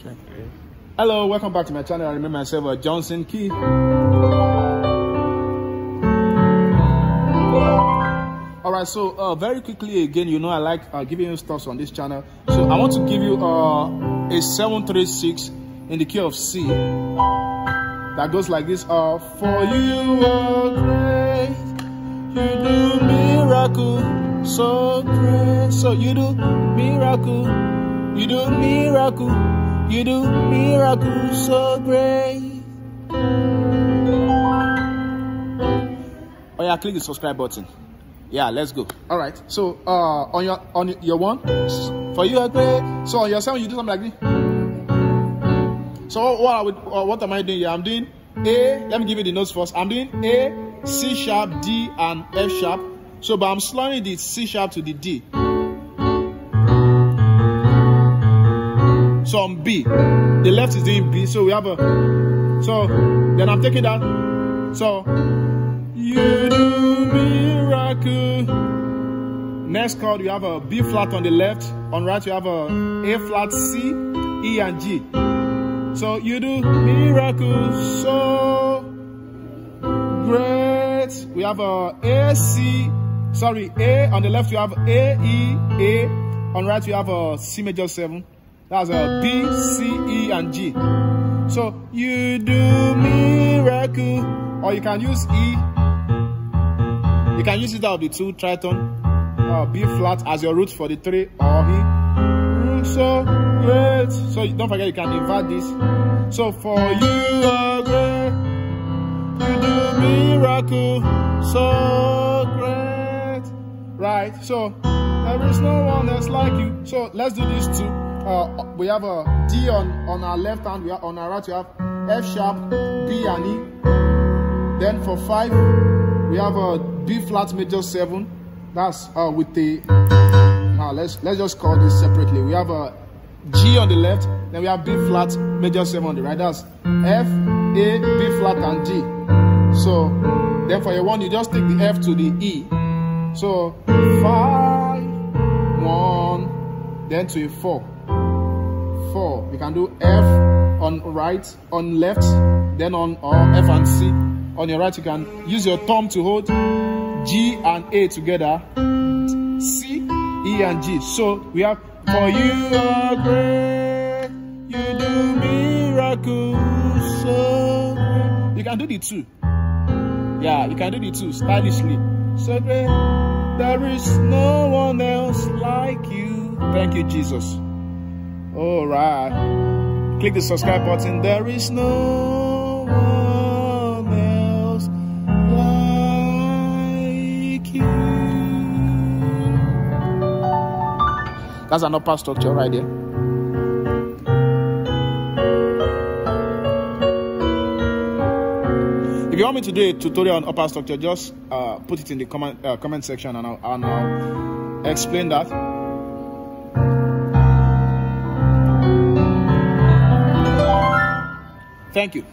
Okay. Hello, welcome back to my channel. I remember myself Johnsonkeyz. Alright, so very quickly again, you know I like giving you stuff on this channel. So I want to give you a 736 in the key of C. That goes like this. For you are great, you do miracle so great. So you do miracle, you do miracle, you do miracle so great. Oh yeah, click the subscribe button. Yeah, let's go. All right. So on your one, for you are great. So on your seven, you do something like this. So what am I doing here? I'm doing A. Let me give you the notes first. I'm doing A, C sharp, D, and F sharp. So, but I'm slowing the C sharp to the D. So on B, the left is doing B. So we have a. So then I'm taking that. So you do miracle. Next chord, you have a B flat on the left. On right, you have a A flat, C, E, and G. So you do miracles so great. We have a A, C, sorry, A. On the left, you have A, E, A. On right, you have a C major 7. That's a B, C, E, and G. So you do miracle. Or you can use E. You can use it out of the 2 triton. B flat as your root for the 3 or E. Root so great. So don't forget you can invert this. So for you are great, you do miracle so great. Right. So there is no one else like you. So let's do this too. We have a D on our left hand. On our right we have F sharp, B and E. Then for 5 we have a B flat major 7. That's with the. Now let's just call this separately. We have a G on the left, then we have B flat major 7 on the right. That's F, A, B flat, and G. So then for your one, you just take the F to the E. So 5, 1, then to a 4. 4. We can do F on right, on left, then on F and C. On your right, you can use your thumb to hold G and A together, C, E, and G. So we have for you are great, you do miracles so great. You can do the 2. Yeah, you can do the 2 stylishly. So great, there is no one else like you. Thank you, Jesus. All right. Click the subscribe button. There is no one else like you. That's an upper structure right there. If you want me to do a tutorial on upper structure, just put it in the comment section and I'll explain that. Thank you.